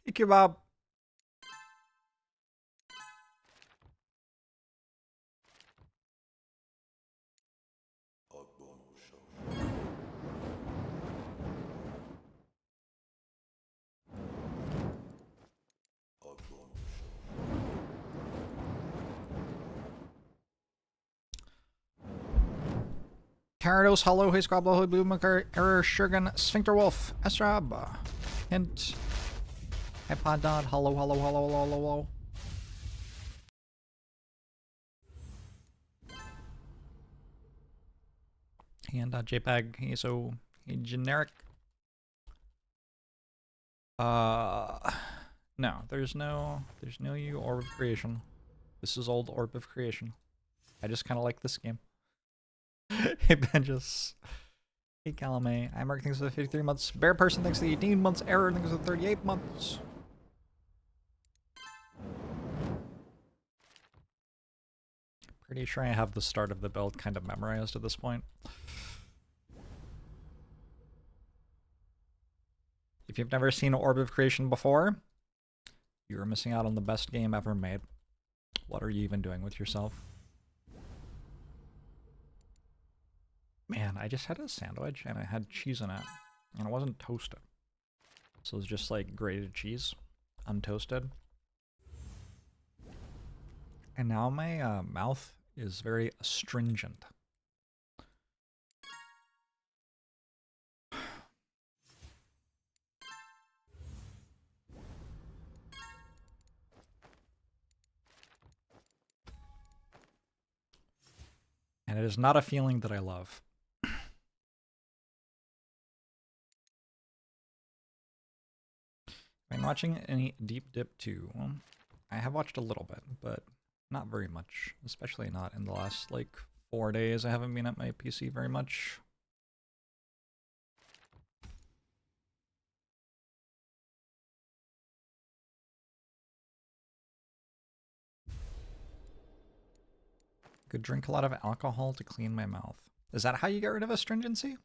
Hey, Kebab. Carados, Hollow, Hey Squabble, Hood, Boomaker, Error, Shurgan, Sphincter Wolf, Esrab, Hint, Hypodod, Hollow, Hollow, Hollow, Hollow, Hollow. And JPEG, so generic. No, there's no new Orb of Creation. This is old Orb of Creation. I just kind of like this game. Hey Benjus. Hey Calame. I Mark thinks of the 53 months. Bear Person thinks the 18 months. Error thinks of the 38 months. Pretty sure I have the start of the build kind of memorized at this point. If you've never seen Orb of Creation before, you're missing out on the best game ever made. What are you even doing with yourself? Man, I just had a sandwich and it had cheese in it. And it wasn't toasted. So it was just like grated cheese, untoasted. And now my mouth is very astringent. And it is not a feeling that I love. I've been watching any Deep Dip 2. I have watched a little bit, but not very much. Especially not in the last, like, 4 days. I haven't been at my PC very much. Could drink a lot of alcohol to clean my mouth. Is that how you get rid of astringency?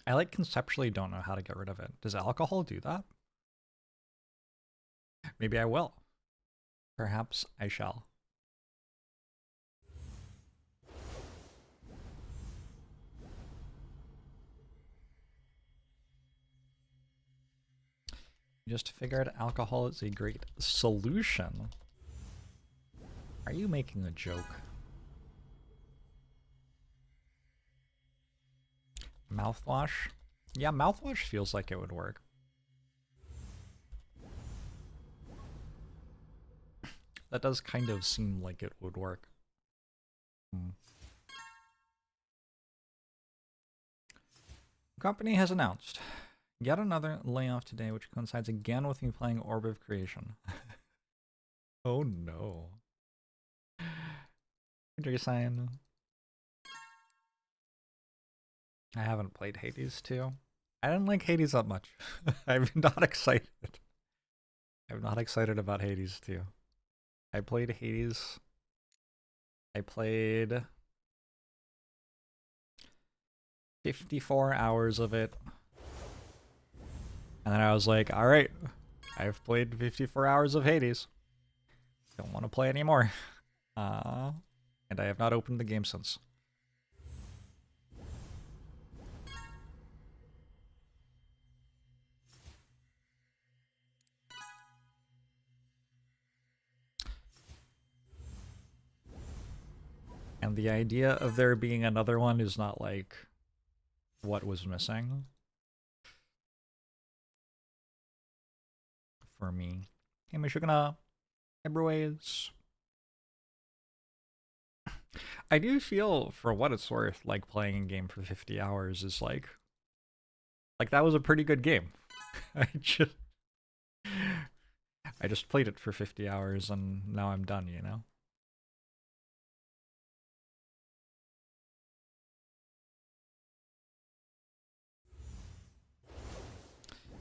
I, like, conceptually don't know how to get rid of it. Does alcohol do that? Maybe I will. Perhaps I shall. Just figured alcohol is a great solution. Are you making a joke? Mouthwash? Yeah, mouthwash feels like it would work. That does kind of seem like it would work. Company has announced yet another layoff today, which coincides again with me playing Orb of Creation. Oh no. Sign. I haven't played Hades 2. I didn't like Hades that much. I'm not excited. I'm not excited about Hades 2. I played Hades. I played 54 hours of it. And then I was like, alright, I've played 54 hours of Hades. Don't want to play anymore. And I have not opened the game since. And the idea of there being another one is not like what was missing for me. Hey, Michigana. Everways. I do feel, for what it's worth, like playing a game for 50 hours is like that was a pretty good game. I just played it for 50 hours and now I'm done, you know?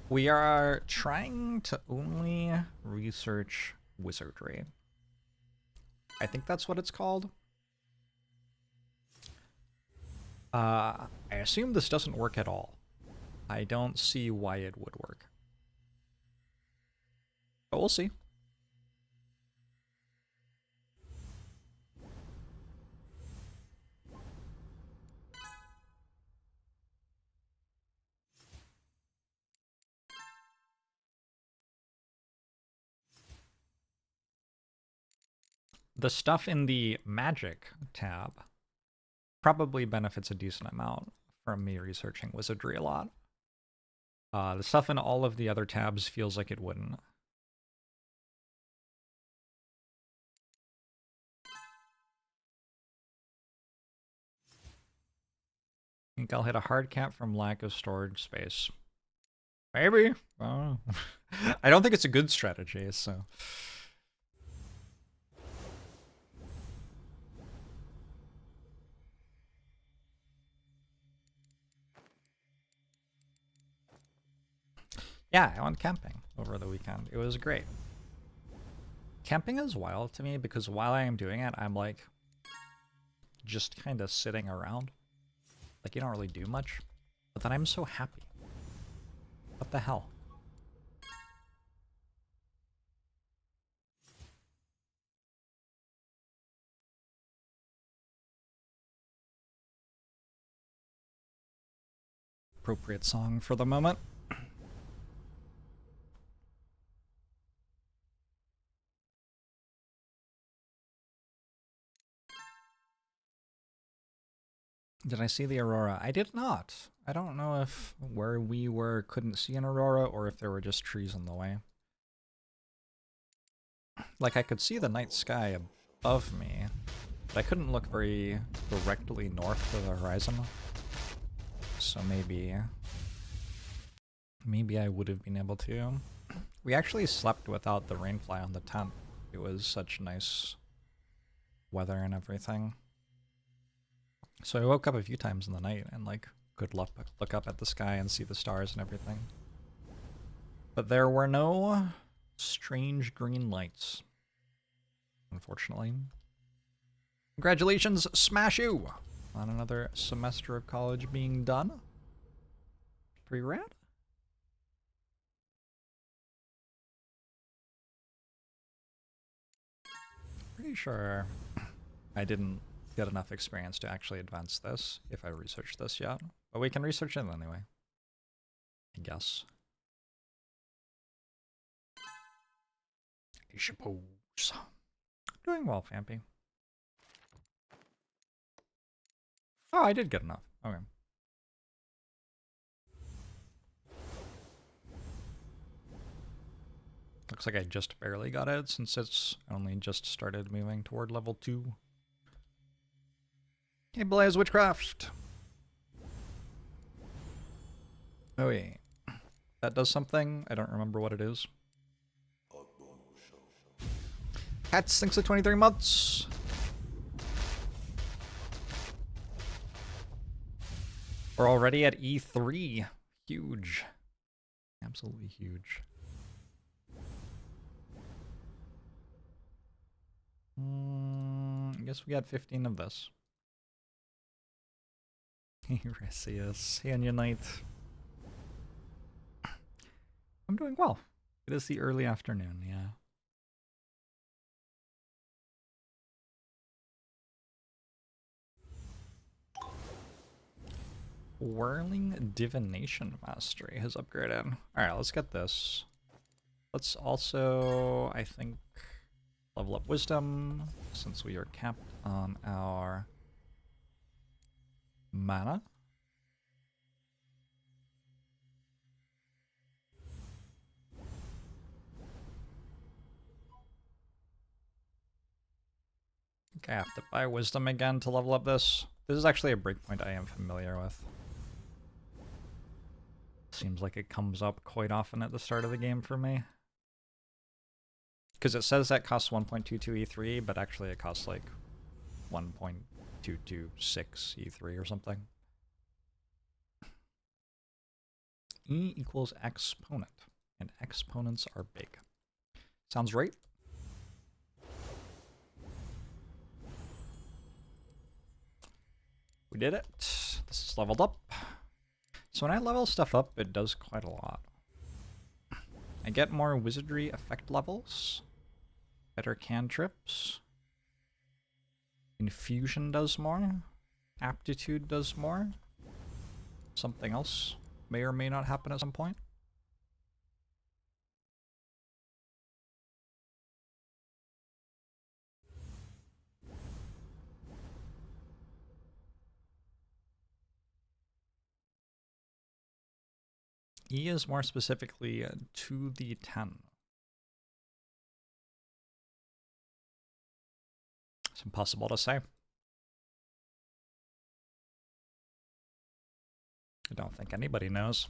We are trying to only research wizardry. I think that's what it's called. I assume this doesn't work at all. I don't see why it would work. But we'll see. The stuff in the magic tab probably benefits a decent amount from me researching wizardry a lot. The stuff in all of the other tabs feels like it wouldn't. I think I'll hit a hard cap from lack of storage space. Maybe. I don't think it's a good strategy, so... Yeah, I went camping over the weekend. It was great. Camping is wild to me because while I am doing it, I'm like just kind of sitting around. Like you don't really do much, but then I'm so happy. What the hell? Appropriate song for the moment. Did I see the aurora? I did not. I don't know if where we were couldn't see an aurora or if there were just trees in the way. Like I could see the night sky above me, but I couldn't look very directly north to the horizon. So maybe I would have been able to. We actually slept without the rainfly on the tent. It was such nice weather and everything. So I woke up a few times in the night and like could look up at the sky and see the stars and everything. But there were no strange green lights, unfortunately. Congratulations, Smash You, on another semester of college being done. Pretty rad. Pretty sure I didn't get enough experience to actually advance this if I researched this yet. But we can research it anyway, I guess. I suppose. Doing well, Fampy. Oh, I did get enough. Okay. Looks like I just barely got it since it's only just started moving toward level 2. Hey, Blaze Witchcraft! Oh wait. That does something? I don't remember what it is. Cats, thanks for 23 months! We're already at E3. Huge. Absolutely huge. I guess we got 15 of this. Hey, Resius. Hey, Onion Knight. I'm doing well. It is the early afternoon, yeah. Whirling Divination Mastery has upgraded. Alright, let's get this. Let's also, I think, level up Wisdom, since we are capped on our mana. Okay, I have to buy Wisdom again to level up this. This is actually a breakpoint I am familiar with. Seems like it comes up quite often at the start of the game for me. Because it says that costs 1.22 E3, but actually it costs like 1.226 E3 or something. E equals exponent, and exponents are big. Sounds right? We did it. This is leveled up. So when I level stuff up, it does quite a lot. I get more wizardry effect levels. Better cantrips. Infusion does more. Aptitude does more. Something else may or may not happen at some point. E is more specifically to the 10. It's impossible to say. I don't think anybody knows.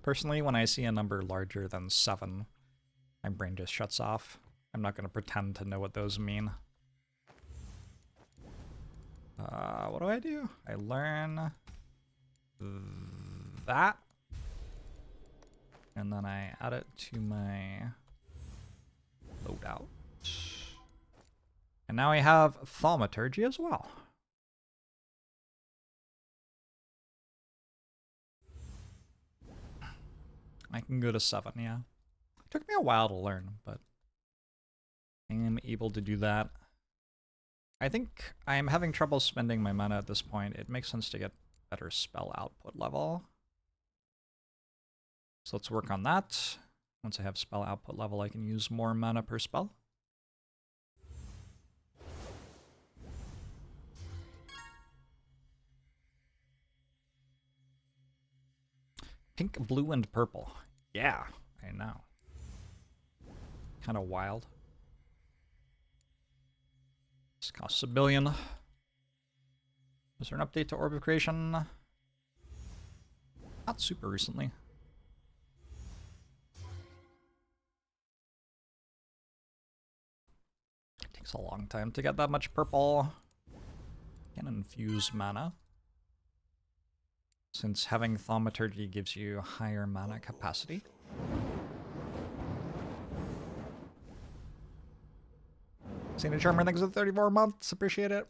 Personally, when I see a number larger than 7, my brain just shuts off. I'm not going to pretend to know what those mean. What do? I learn that. And then I add it to my loadout. And now I have Thaumaturgy as well. I can go to 7, yeah. It took me a while to learn, but I am able to do that. I think I am having trouble spending my mana at this point. It makes sense to get better spell output level. So let's work on that. Once I have spell output level, I can use more mana per spell. Pink, blue, and purple. Yeah, I know. Kind of wild. This costs $1 billion. Is there an update to Orb of Creation? Not super recently. It takes a long time to get that much purple. Can infuse mana, since having Thaumaturgy gives you higher mana capacity. Seen Charmer, thanks for 34 months. Appreciate it.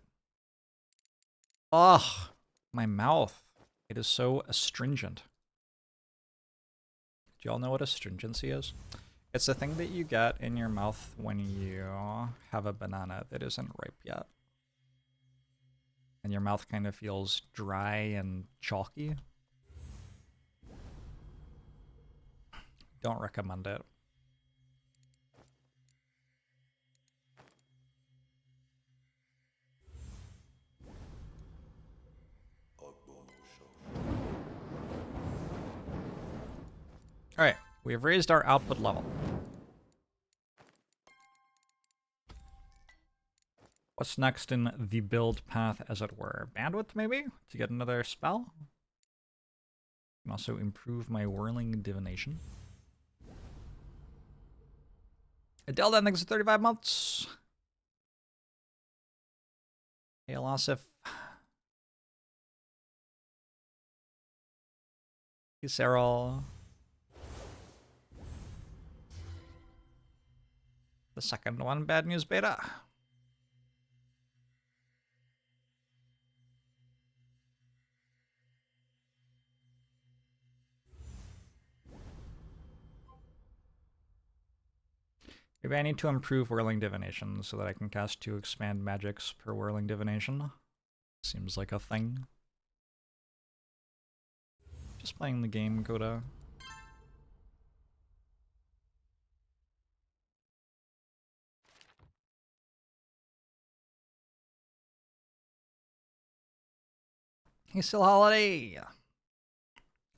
Ugh, my mouth. It is so astringent. Do y'all know what astringency is? It's the thing that you get in your mouth when you have a banana that isn't ripe yet. And your mouth kind of feels dry and chalky. Don't recommend it. Alright, we have raised our output level. What's next in the build path, as it were? Bandwidth, maybe? To get another spell? I can also improve my Whirling Divination. Adelda, thanks for 35 months. Hey, Elasif. Hey, Cyril. The second one, Bad News Beta. Maybe I need to improve Whirling Divination so that I can cast 2 expand magics per Whirling Divination. Seems like a thing. Just playing the game, Coda. Hey, still Holiday!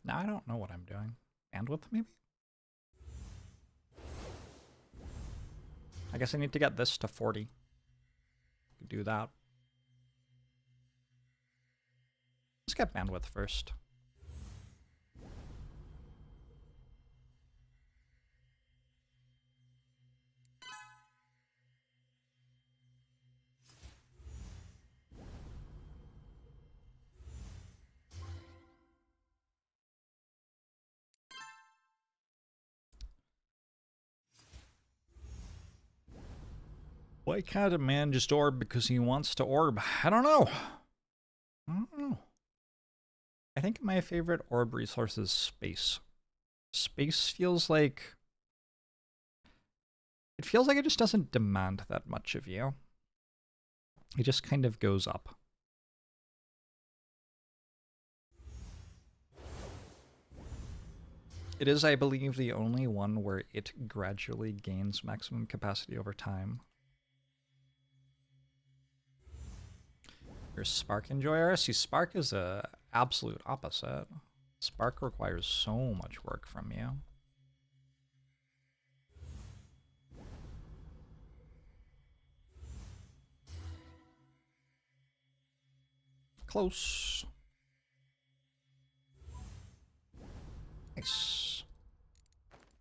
Now I don't know what I'm doing. Bandwidth, maybe? I guess I need to get this to 40. Do that. Let's get bandwidth first. Why can't a man just orb because he wants to orb? I don't know. I think my favorite orb resource is space. Space feels like... It feels like it just doesn't demand that much of you. It just kind of goes up. It is, I believe, the only one where it gradually gains maximum capacity over time. Your Spark enjoyer? See, Spark is a absolute opposite. Spark requires so much work from you. Close. Nice.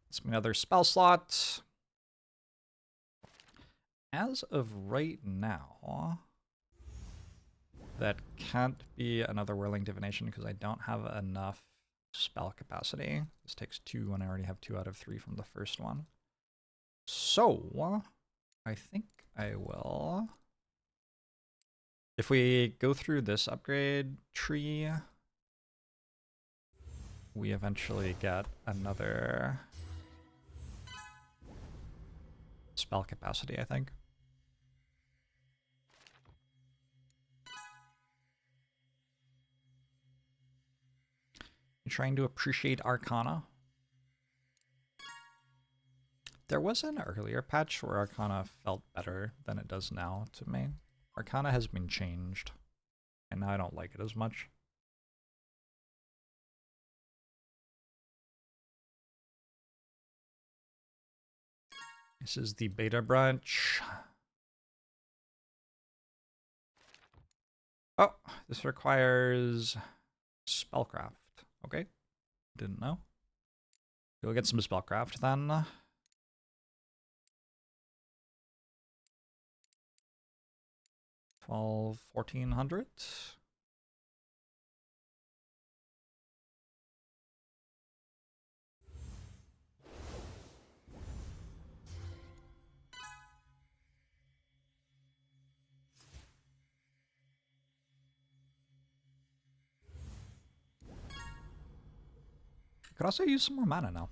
That's another spell slot. As of right now, that can't be another Whirling Divination because I don't have enough spell capacity. This takes 2 and I already have 2 out of 3 from the first one. So, I think I will... If we go through this upgrade tree, we eventually get another spell capacity, I think. Trying to appreciate Arcana. There was an earlier patch where Arcana felt better than it does now to me. Arcana has been changed, and now I don't like it as much. This is the beta branch. Oh, this requires spellcraft. Okay, didn't know. We'll get some spellcraft then. $1,400. Could also use some more mana now.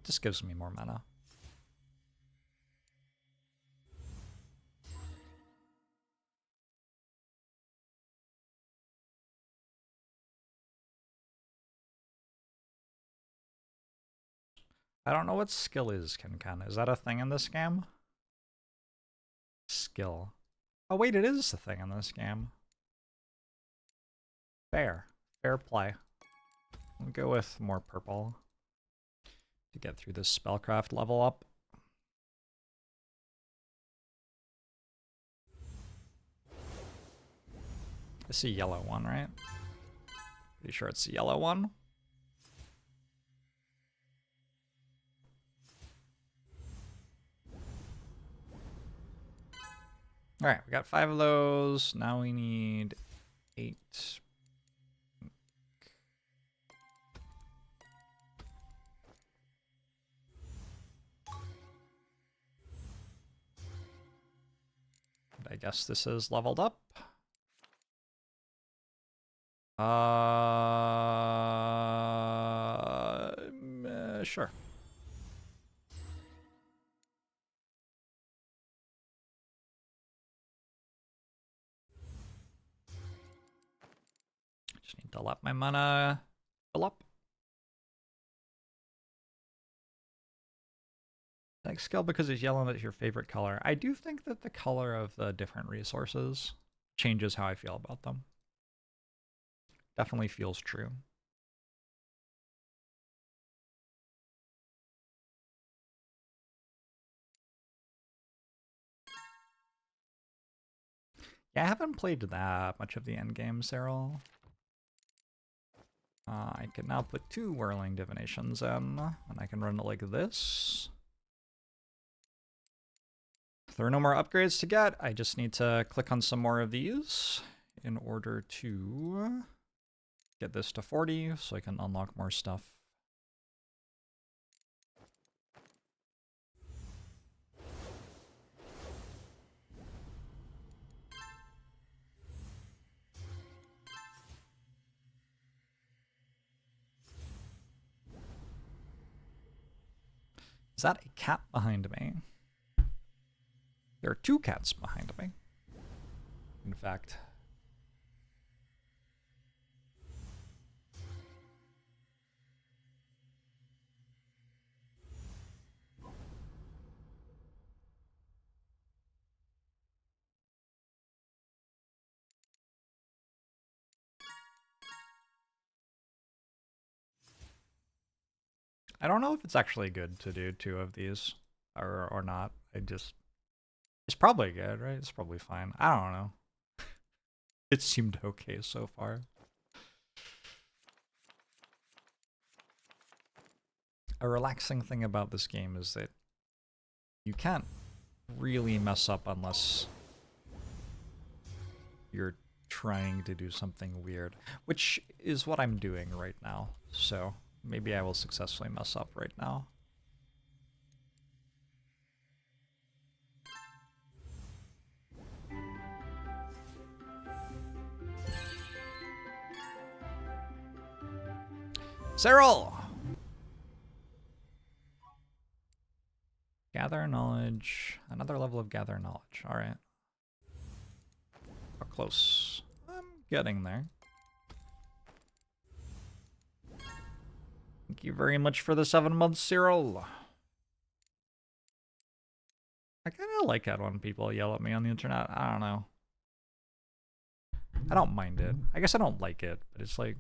This gives me more mana. I don't know what skill is, Kenkan. Is that a thing in this game? Skill. Oh wait, it is a thing in this game. Fair. Fair play. I'll go with more purple to get through this spellcraft level up. It's a yellow one, right? Pretty sure it's the yellow one. Alright, we got 5 of those. Now we need 8. I guess this is leveled up. Sure. Just need to let my mana fill up. Next skill, because it's yellow, that's your favorite color. I do think that the color of the different resources changes how I feel about them. Definitely feels true. Yeah, I haven't played that much of the endgame, Cyril. I can now put 2 Whirling Divinations in, and I can run it like this. There are no more upgrades to get. I just need to click on some more of these in order to get this to 40 so I can unlock more stuff. Is that a cat behind me? There are two cats behind me. In fact. I don't know if it's actually good to do two of these or not. It's probably good, right? It's probably fine. I don't know. It seemed okay so far. A relaxing thing about this game is that you can't really mess up unless you're trying to do something weird, which is what I'm doing right now. So maybe I will successfully mess up right now. Cyril! Gather knowledge. Another level of gather knowledge. Alright. How close? I'm getting there. Thank you very much for the 7 months, Cyril. I kind of like it when people yell at me on the internet. I don't know. I don't mind it. I guess I don't like it, but it's like...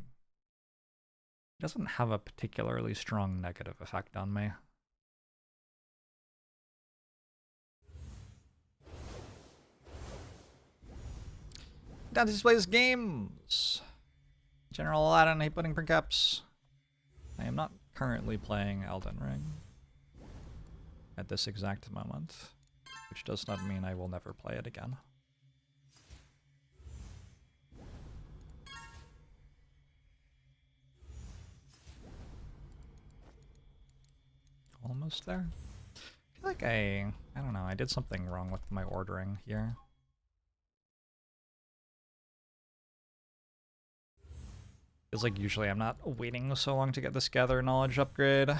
It doesn't have a particularly strong negative effect on me. Dante's plays games! General Aladdin, hate pudding per caps. I am not currently playing Elden Ring at this exact moment, which does not mean I will never play it again. Almost there. I feel like I don't know, I did something wrong with my ordering here. Feels like usually I'm not waiting so long to get this gather knowledge upgrade.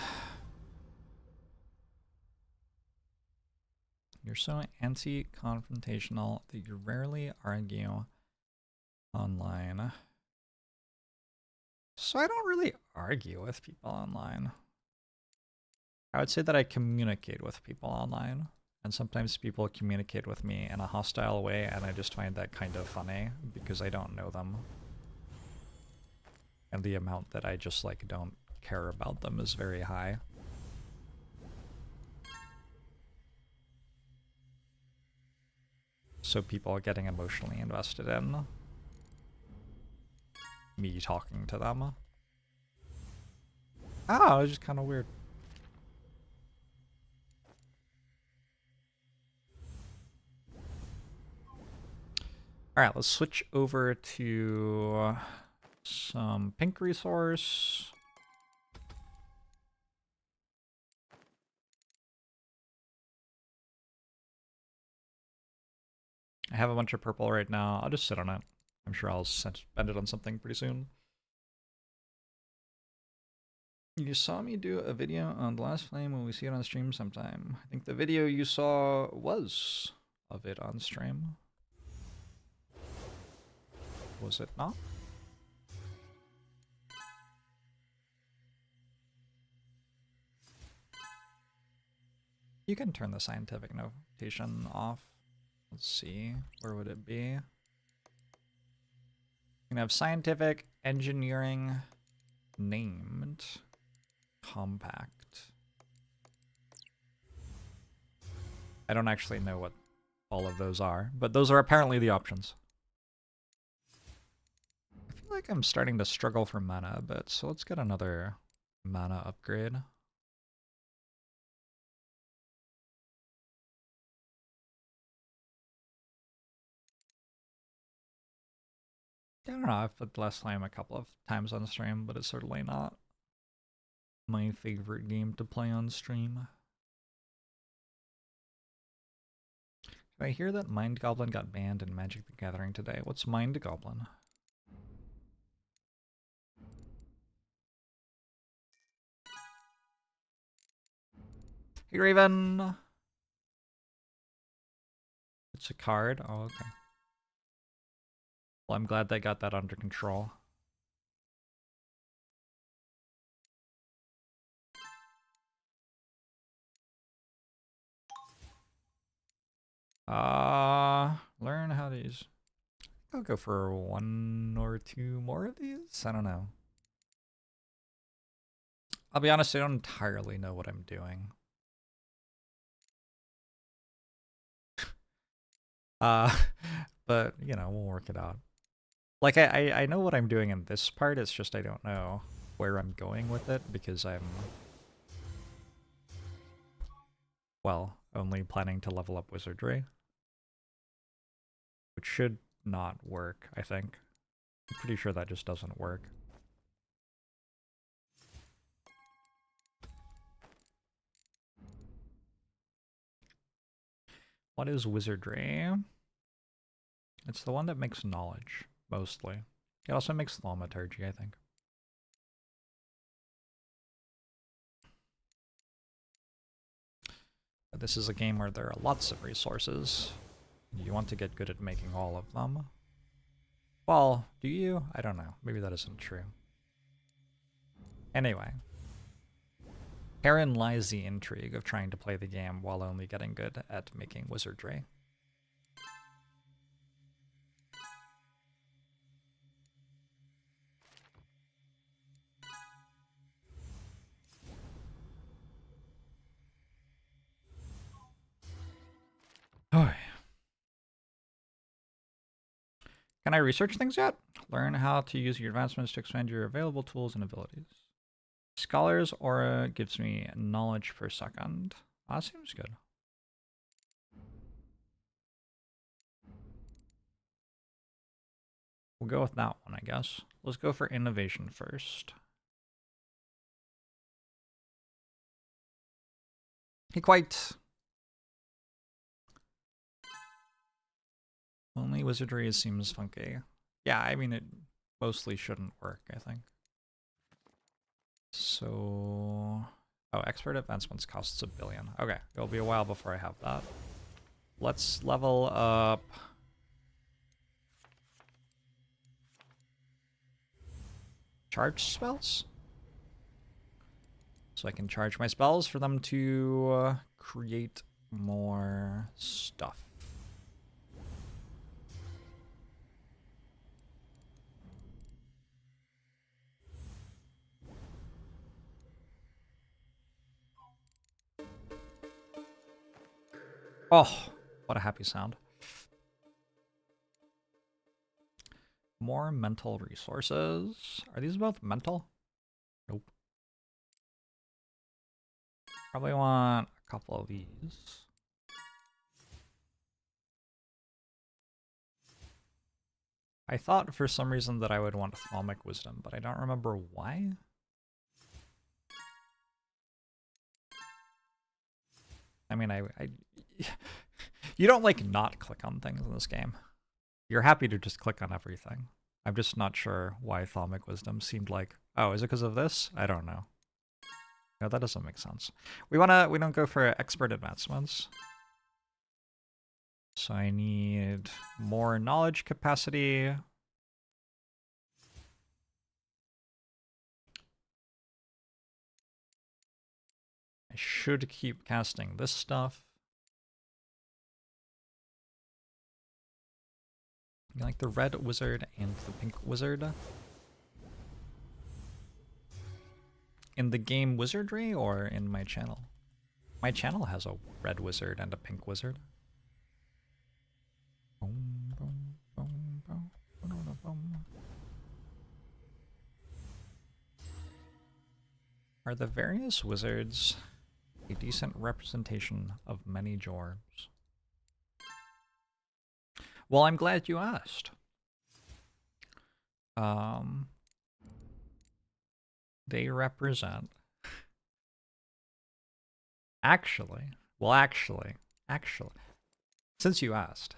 You're so anti-confrontational that you rarely argue online. So I don't really argue with people online. I would say that I communicate with people online, and sometimes people communicate with me in a hostile way, and I just find that kind of funny because I don't know them. And the amount that I just like don't care about them is very high. So people are getting emotionally invested in me talking to them. Ah, it's just kind of weird. Alright, let's switch over to some pink resource. I have a bunch of purple right now. I'll just sit on it. I'm sure I'll spend it on something pretty soon. You saw me do a video on the last flame. Will we see it on stream sometime? I think the video you saw was of it on stream. Was it not? You can turn the scientific notation off. Let's see, where would it be? You can have scientific, engineering, named, compact. I don't actually know what all of those are, but those are apparently the options. I feel like I'm starting to struggle for mana a bit, so let's get another mana upgrade. I don't know, I've played last time a couple of times on stream, but it's certainly not my favorite game to play on stream. Did I hear that Mind Goblin got banned in Magic the Gathering today? What's Mind Goblin? Hey, Raven! It's a card? Oh, okay. Well, I'm glad they got that under control. Learn how to use... I'll go for 1 or 2 more of these? I don't know. I'll be honest, I don't entirely know what I'm doing. But, you know, we'll work it out. Like, I know what I'm doing in this part, it's just I don't know where I'm going with it, because I'm... well, only planning to level up wizardry. Which should not work, I think. I'm pretty sure that just doesn't work. What is wizardry? It's the one that makes knowledge, mostly. It also makes thaumaturgy, I think. But this is a game where there are lots of resources. You want to get good at making all of them. Well, do you? I don't know. Maybe that isn't true. Anyway. Herein lies the intrigue of trying to play the game while only getting good at making wizardry. Oh. Can I research things yet? Learn how to use your advancements to expand your available tools and abilities. Scholar's Aura gives me knowledge per second. That seems good. We'll go with that one, I guess. Let's go for innovation first. He quite... Only wizardry seems funky. Yeah, I mean, it mostly shouldn't work, I think. So... Oh, expert advancements costs 1 billion. Okay, it'll be a while before I have that. Let's level up... charge spells? So I can charge my spells for them to create more stuff. Oh, what a happy sound. More mental resources. Are these both mental? Nope. Probably want a couple of these. I thought for some reason that I would want Thalamic Wisdom, but I don't remember why. I mean, you don't like not click on things in this game. You're happy to just click on everything. I'm just not sure why Thalamic Wisdom seemed like, oh, is it because of this? I don't know. No, that doesn't make sense. We don't go for expert advancements. So I need more knowledge capacity. I should keep casting this stuff. You like the red wizard and the pink wizard? In the game Wizardry or in my channel? My channel has a red wizard and a pink wizard. Are the various wizards a decent representation of ManyJorbs? Well, I'm glad you asked. They represent... Actually, since you asked,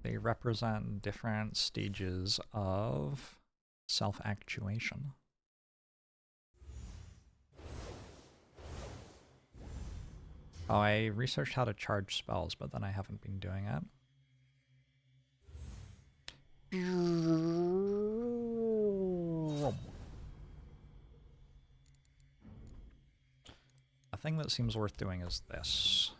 they represent different stages of self-actuation. Oh, I researched how to charge spells, but then I haven't been doing it. A thing that seems worth doing is this.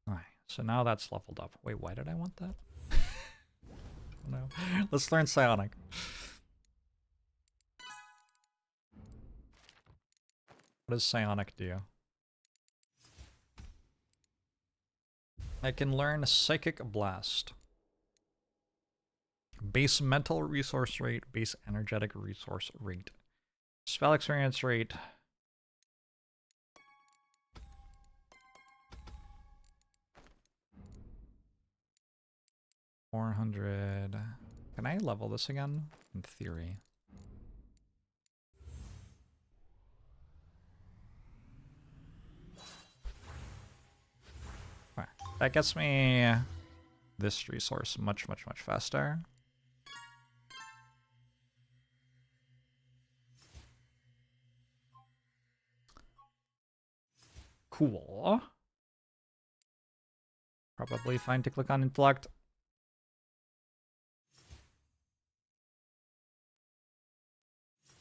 Alright, so now that's leveled up. Wait, why did I want that? No. Let's learn Psionic. What does Psionic do? I can learn Psychic Blast. Base mental resource rate, base energetic resource rate. Spell experience rate. $400. Can I level this again? In theory. Okay. That gets me this resource much faster. Cool. Probably fine to click on Intellect.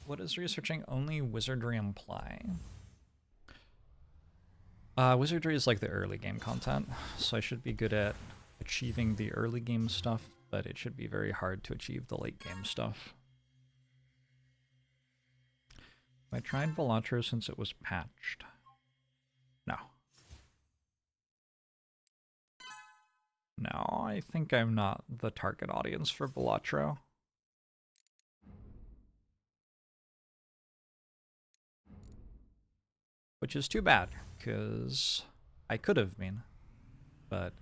What does researching only wizardry imply? Wizardry is like the early game content, so I should be good at achieving the early game stuff, but it should be very hard to achieve the late game stuff. I tried Velatro since it was patched. No. No, I think I'm not the target audience for Velatro. Which is too bad, because I could have been, but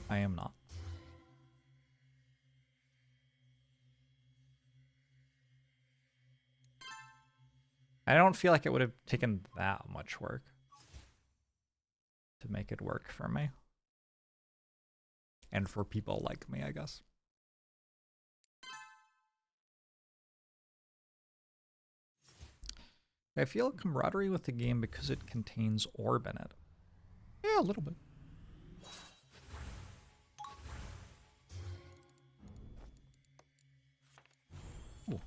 I am not. I don't feel like it would have taken that much work to make it work for me. And for people like me, I guess. I feel camaraderie with the game because it contains Orb in it. Yeah, a little bit. Ooh.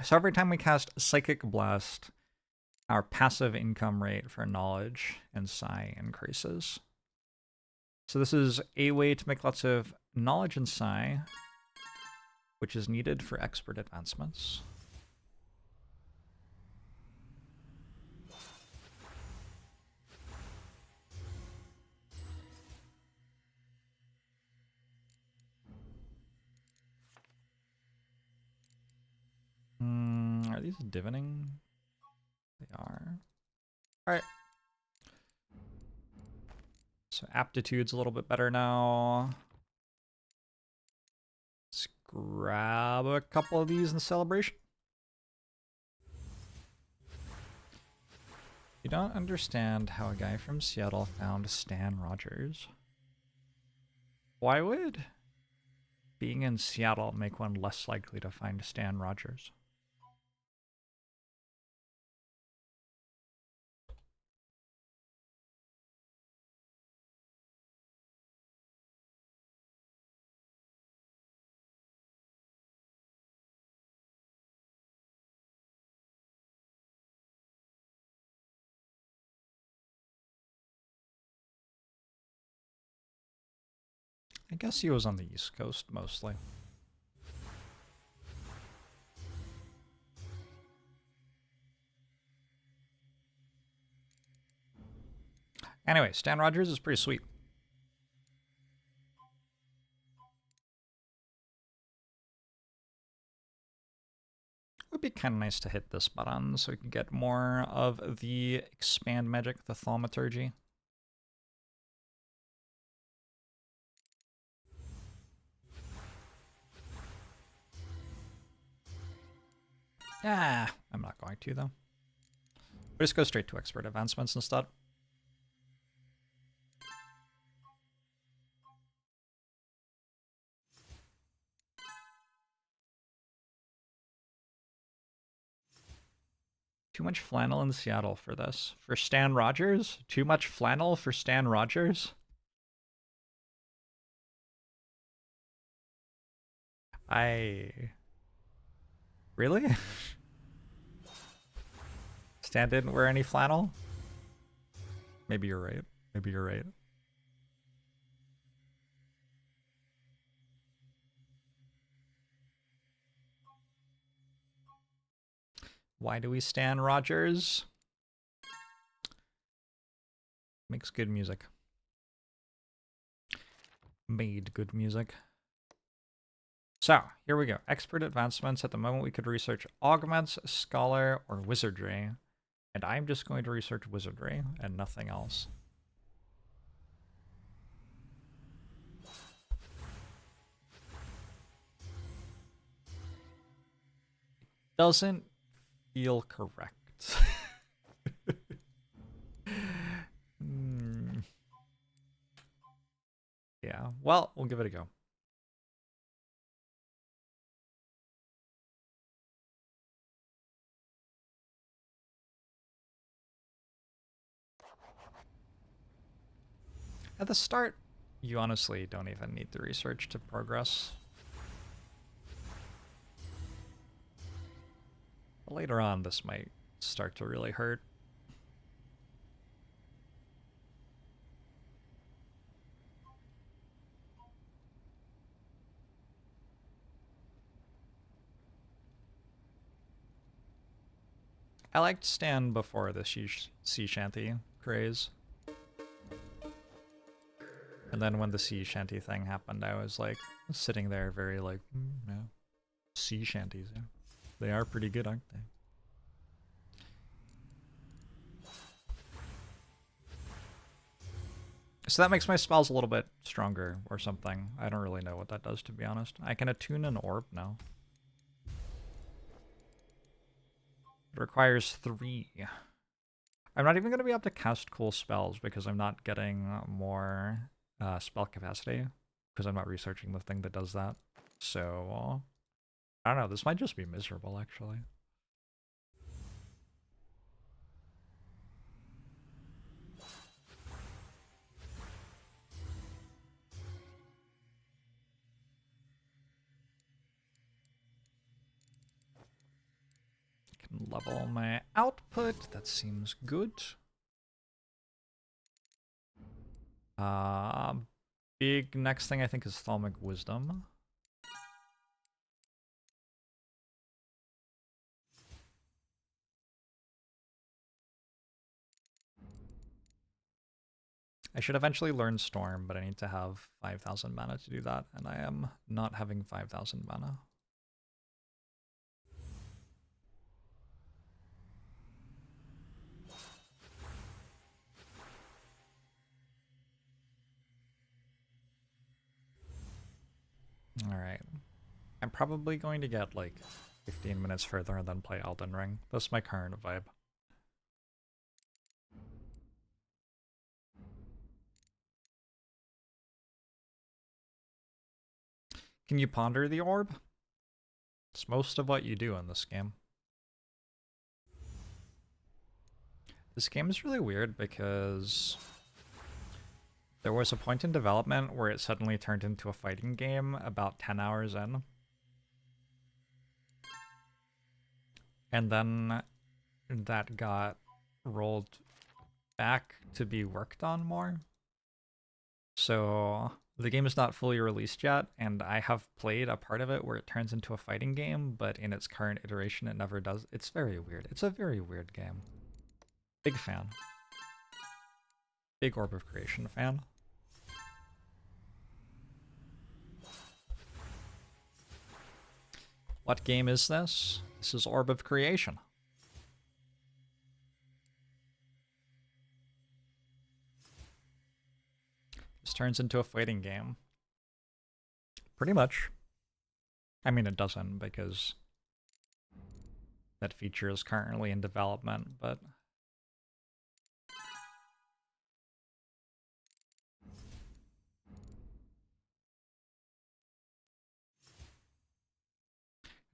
So every time we cast Psychic Blast, our passive income rate for knowledge and psi increases. So this is a way to make lots of knowledge and psi, which is needed for expert advancements. Are these Deepening? They are. Alright. So aptitude's a little bit better now. Let's grab a couple of these in celebration. You don't understand how a guy from Seattle found Stan Rogers. Why would being in Seattle make one less likely to find Stan Rogers? I guess he was on the East Coast mostly. Anyway, Stan Rogers is pretty sweet. It would be kind of nice to hit this button so we can get more of the expand magic, the thaumaturgy. I'm not going to though. We just go straight to expert advancements instead. Too much flannel in Seattle for this. For Stan Rogers? Too much flannel for Stan Rogers? Really? Stan didn't wear any flannel? Maybe you're right. Maybe you're right. Why do we Stan Rogers? Makes good music. Made good music. So, here we go. Expert advancements. At the moment, we could research augments, scholar, or wizardry. And I'm just going to research wizardry and nothing else. Doesn't feel correct. Yeah, well, we'll give it a go. At the start, you honestly don't even need the research to progress. But later on, this might start to really hurt. I liked Stan before the sea shanty craze. And then when the sea shanty thing happened, I was like sitting there very like, yeah, sea shanties, yeah. They are pretty good, aren't they? So that makes my spells a little bit stronger or something. I don't really know what that does, to be honest. I can attune an orb now. It requires 3. I'm not even going to be able to cast cool spells because I'm not getting more spell capacity because I'm not researching the thing that does that. So, I don't know. This might just be miserable, actually. Can level my output. That seems good. Big next thing I think is Thalmic Wisdom. I should eventually learn Storm, but I need to have 5,000 mana to do that, and I am not having 5,000 mana. Alright. I'm probably going to get like 15 minutes further and then play Elden Ring. That's my current vibe. Can you ponder the orb? It's most of what you do in this game. This game is really weird because there was a point in development where it suddenly turned into a fighting game about 10 hours in. And then that got rolled back to be worked on more. So the game is not fully released yet, and I have played a part of it where it turns into a fighting game, but in its current iteration it never does. It's very weird. It's a very weird game. Big fan. Big Orb of Creation fan. What game is this? This is Orb of Creation. This turns into a fighting game. Pretty much. I mean, it doesn't because that feature is currently in development, but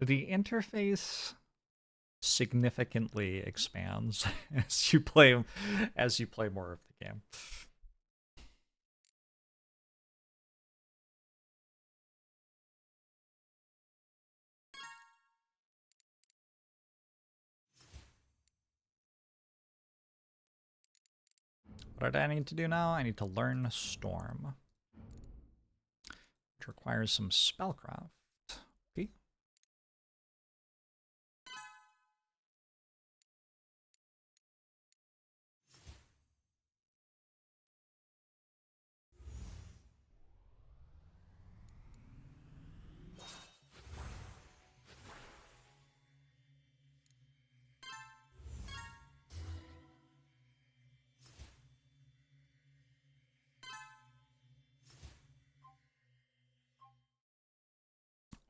The interface significantly expands as you play more of the game. What do I need to do now? I need to learn Storm, which requires some spellcraft. Okay.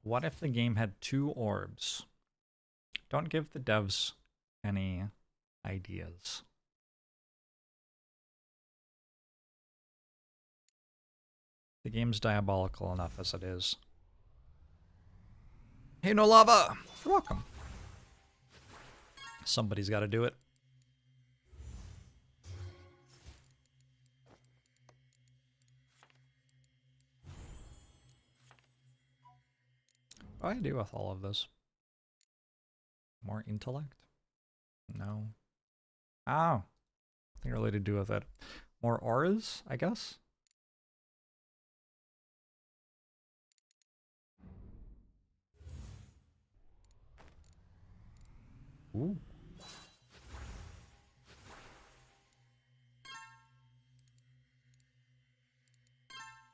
What if the game had 2 orbs? Don't give the devs any ideas. The game's diabolical enough as it is. Hey, no lava! You're welcome. Somebody's got to do it. What do I do with all of this? More intellect? No. Oh. Nothing really to do with it. More auras, I guess? Ooh.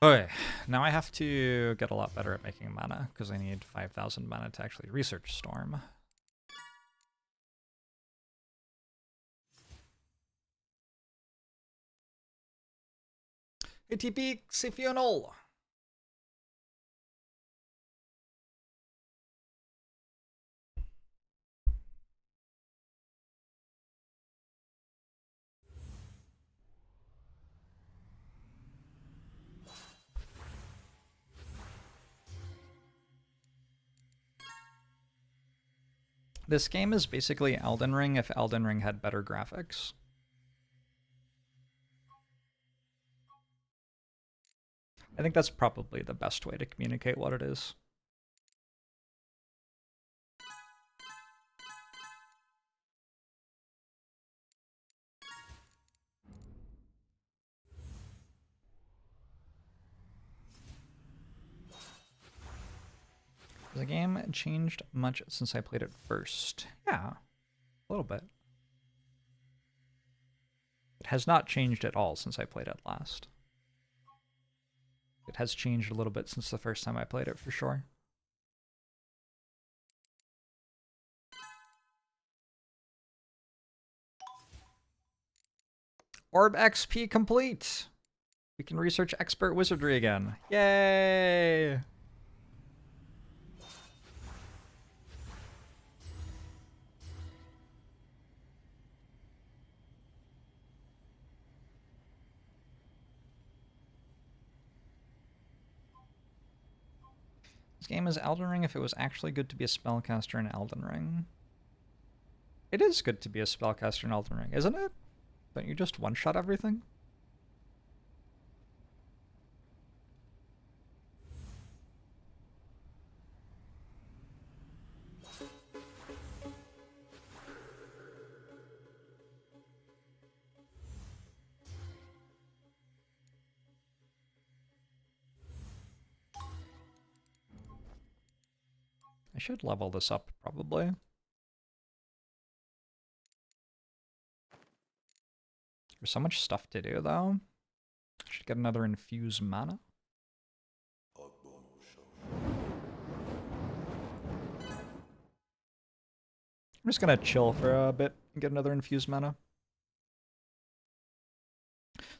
Okay, now I have to get a lot better at making mana, because I need 5,000 mana to actually research Storm. ATP Xifionol! This game is basically Elden Ring if Elden Ring had better graphics. I think that's probably the best way to communicate what it is. The game changed much since I played it first. Yeah, a little bit. It has not changed at all since I played it last. It has changed a little bit since the first time I played it, for sure. Orb XP complete! We can research expert wizardry again. Yay! This game is Elden Ring if it was actually good to be a spellcaster in Elden Ring. It is good to be a spellcaster in Elden Ring, isn't it? Don't you just one-shot everything? I should level this up, probably. There's so much stuff to do, though. I should get another infused mana. I'm just gonna chill for a bit and get another infused mana.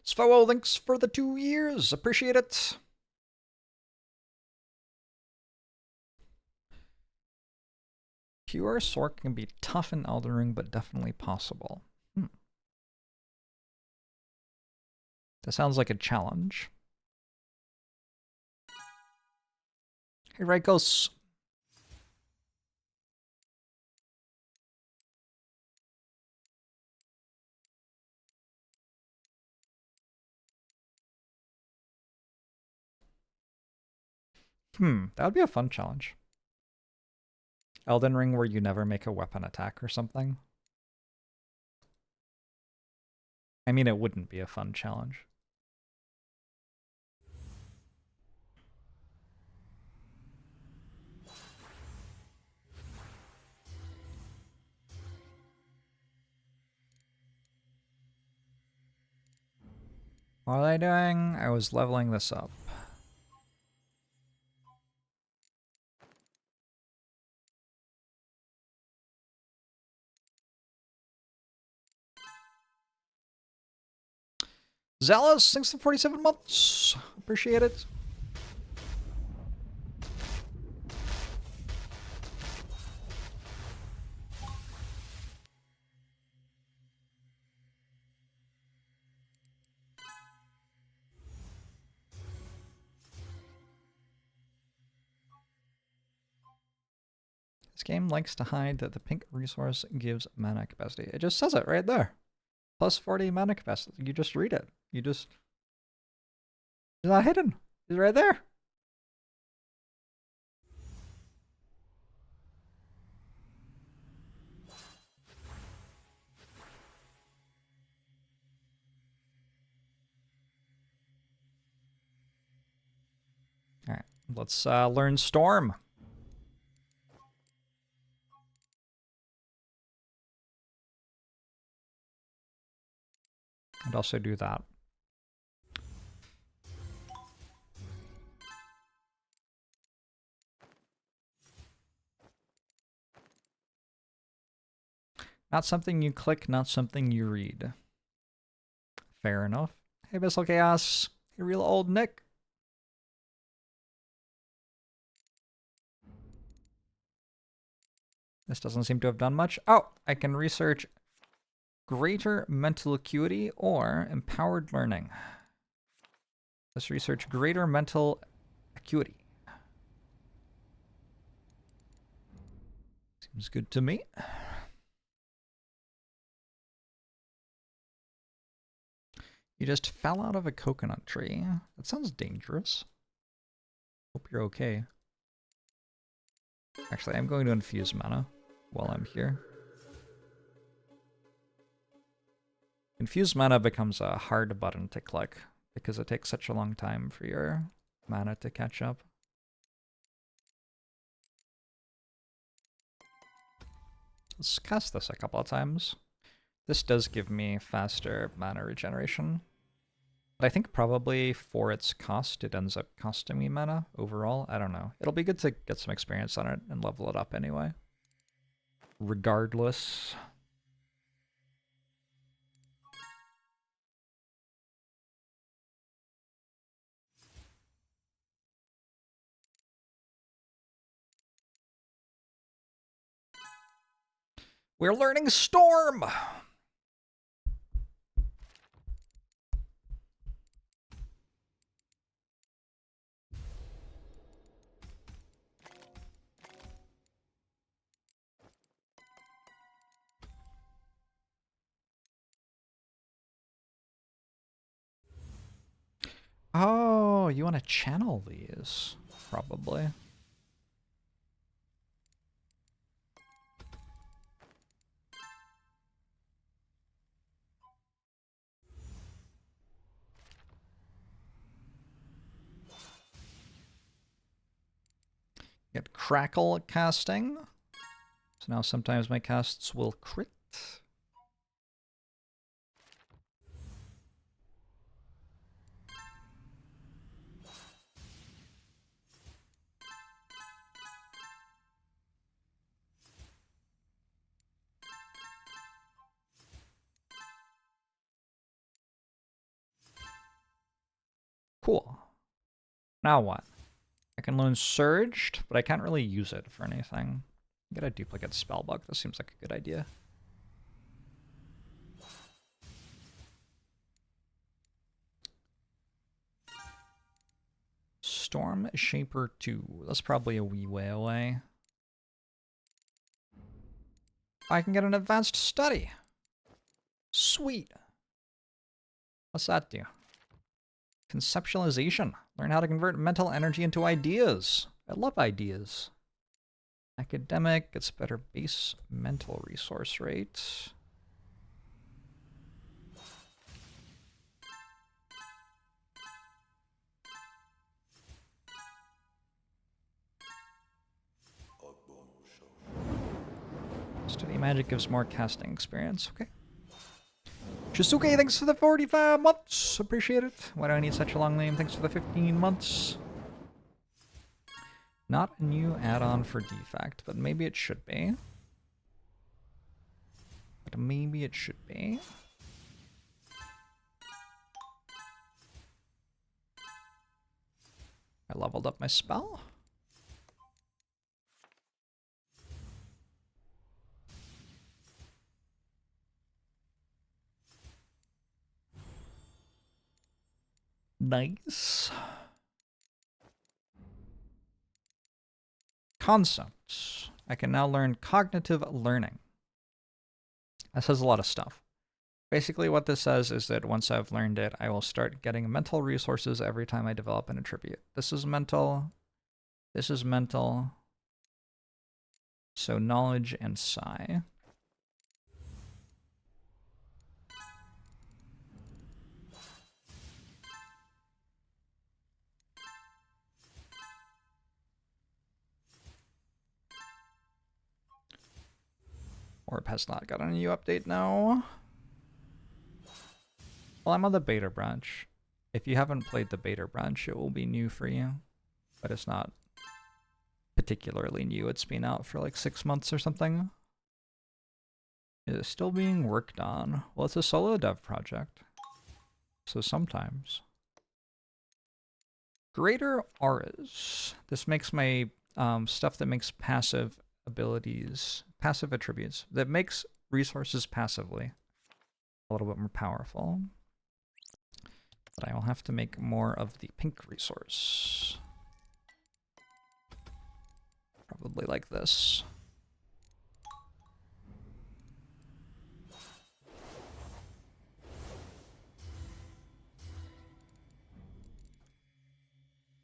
Sfowo, thanks for the 2 years. Appreciate it. Pure Sork can be tough in Elden Ring, but definitely possible. That sounds like a challenge. Hey, Rykos. That would be a fun challenge. Elden Ring where you never make a weapon attack or something. I mean, it wouldn't be a fun challenge. What was I doing? I was leveling this up. Zealous, thanks for 47 months. Appreciate it. This game likes to hide that the pink resource gives mana capacity. It just says it right there. Plus 40 mana capacity. You just read it. It's not hidden. It's right there. All right, let's learn Storm. And also do that. Not something you click, not something you read. Fair enough. Hey, Bissell Chaos. Hey, real old Nick. This doesn't seem to have done much. Oh, I can research greater mental acuity or empowered learning. Let's research greater mental acuity. Seems good to me. You just fell out of a coconut tree. That sounds dangerous. Hope you're okay. Actually, I'm going to infuse mana while I'm here. Infuse mana becomes a hard button to click because it takes such a long time for your mana to catch up. Let's cast this a couple of times. This does give me faster mana regeneration. But I think probably for its cost, it ends up costing me mana overall. I don't know. It'll be good to get some experience on it and level it up anyway. Regardless. We're learning Storm! Oh, you want to channel these? Probably. Get Crackle casting. So now sometimes my casts will crit. Cool. Now what? I can learn Surged, but I can't really use it for anything. Get a duplicate Spellbook. This seems like a good idea. Storm Shaper 2. That's probably a wee way away. I can get an advanced study. Sweet. What's that do? Conceptualization. Learn how to convert mental energy into ideas. I love ideas. Academic gets better base mental resource rate. Study magic gives more casting experience. Okay. Shisuke, thanks for the 45 months. Appreciate it. Why do I need such a long name? Thanks for the 15 months. Not a new add-on for Defect, but maybe it should be. But maybe it should be. I leveled up my spell. Nice. Concepts. I can now learn cognitive learning. That says a lot of stuff. Basically what this says is that once I've learned it, I will start getting mental resources every time I develop an attribute. This is mental. This is mental. So knowledge and psi. Orb has not got a new update now. Well, I'm on the beta branch. If you haven't played the beta branch, it will be new for you. But it's not particularly new. It's been out for like 6 months or something. It is still being worked on. Well, it's a solo dev project. So sometimes. Greater auras. This makes my stuff that makes passive abilities, passive attributes, that makes resources passively a little bit more powerful. But I will have to make more of the pink resource. Probably like this.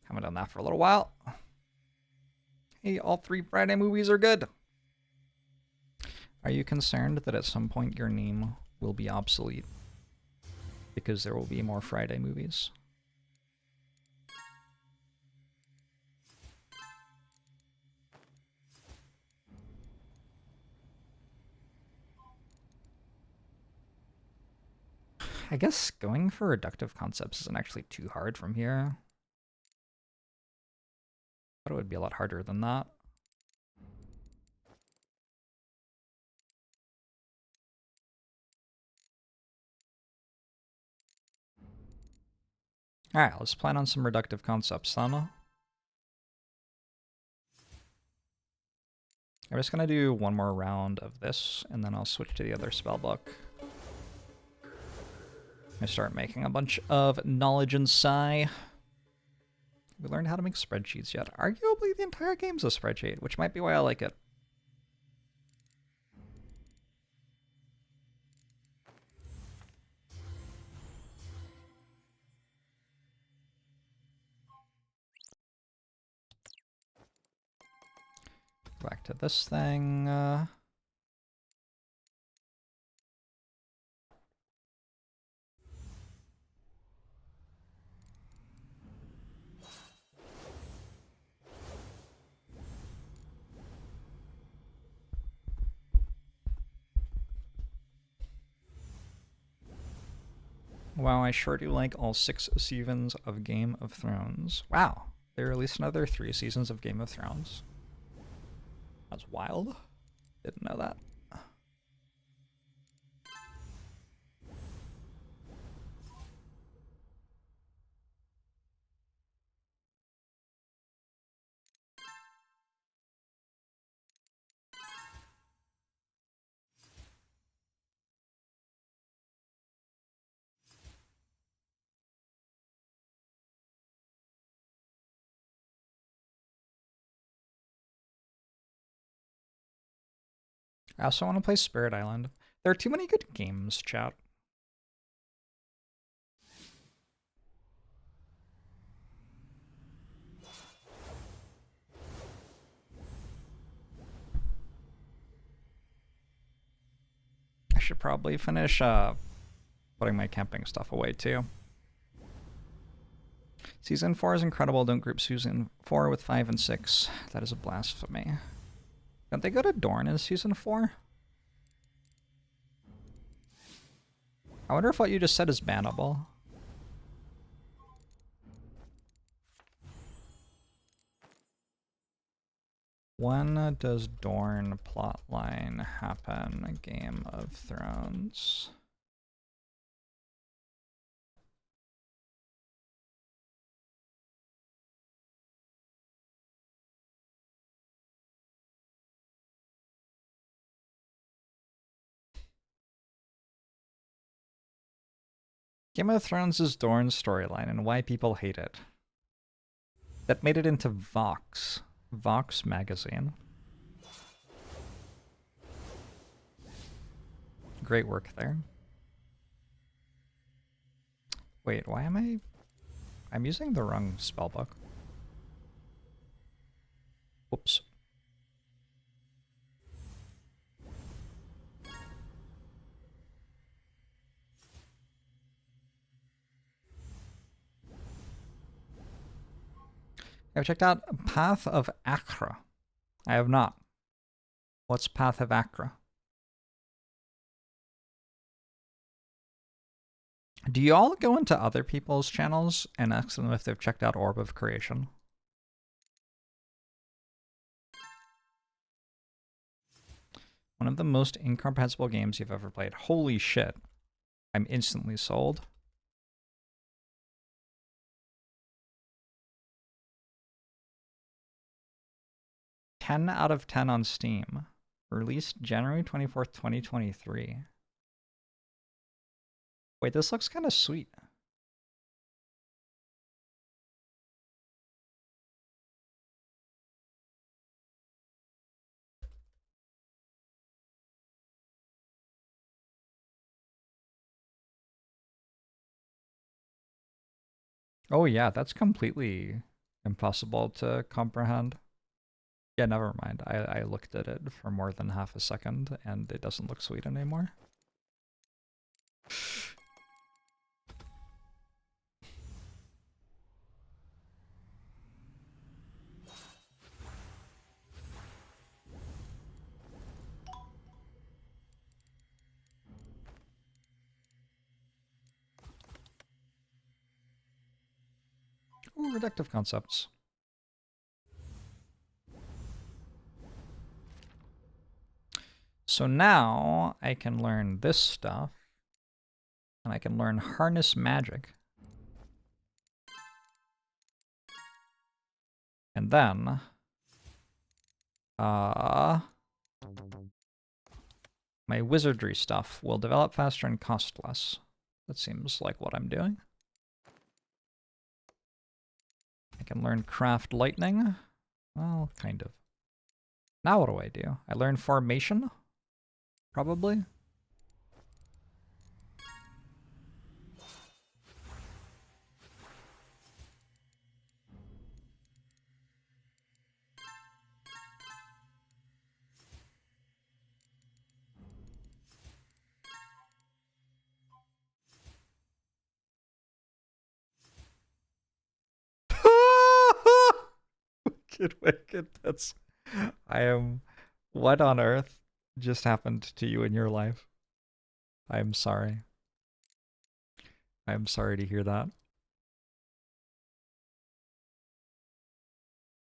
Haven't done that for a little while. Hey, all 3 Friday movies are good. Are you concerned that at some point your name will be obsolete? Because there will be more Friday movies. I guess going for reductive concepts isn't actually too hard from here. I thought it would be a lot harder than that. Alright, let's plan on some reductive concepts then. I'm just gonna do one more round of this, and then I'll switch to the other spellbook. I start making a bunch of knowledge and psi. We learned how to make spreadsheets yet. Arguably the entire game's a spreadsheet, which might be why I like it. Back to this thing. Wow, I sure do like all 6 seasons of Game of Thrones. Wow, they released another 3 seasons of Game of Thrones. That's wild. Didn't know that. I also want to play Spirit Island. There are too many good games, chat. should probably finish putting my camping stuff away too. Season 4 is incredible. Don't group Season 4 with 5 and 6. That is a blasphemy. Don't they go to Dorne in Season 4? I wonder if what you just said is bannable. When does Dorne plotline happen? Game of Thrones. Game of Thrones is Dorne's storyline and why people hate it. That made it into Vox magazine. Great work there. Wait, why am I'm using the wrong spellbook. Whoops. I've checked out Path of Acre. I have not. What's Path of Acre? Do you all go into other people's channels and ask them if they've checked out Orb of Creation? One of the most incomprehensible games you've ever played. Holy shit. I'm instantly sold. "10 out of 10 on Steam. Released January 24th, 2023. Wait, this looks kind of sweet. Oh yeah, that's completely impossible to comprehend. Yeah, never mind. I looked at it for more than half a second and it doesn't look sweet anymore. Ooh, reductive concepts. So now I can learn this stuff, and I can learn harness magic. And then, my wizardry stuff will develop faster and cost less. That seems like what I'm doing. I can learn craft lightning. Well, kind of. Now what do? I learn formation? Probably. Wicked. That's... I am... What on earth just happened to you in your life? I'm sorry. I'm sorry to hear that.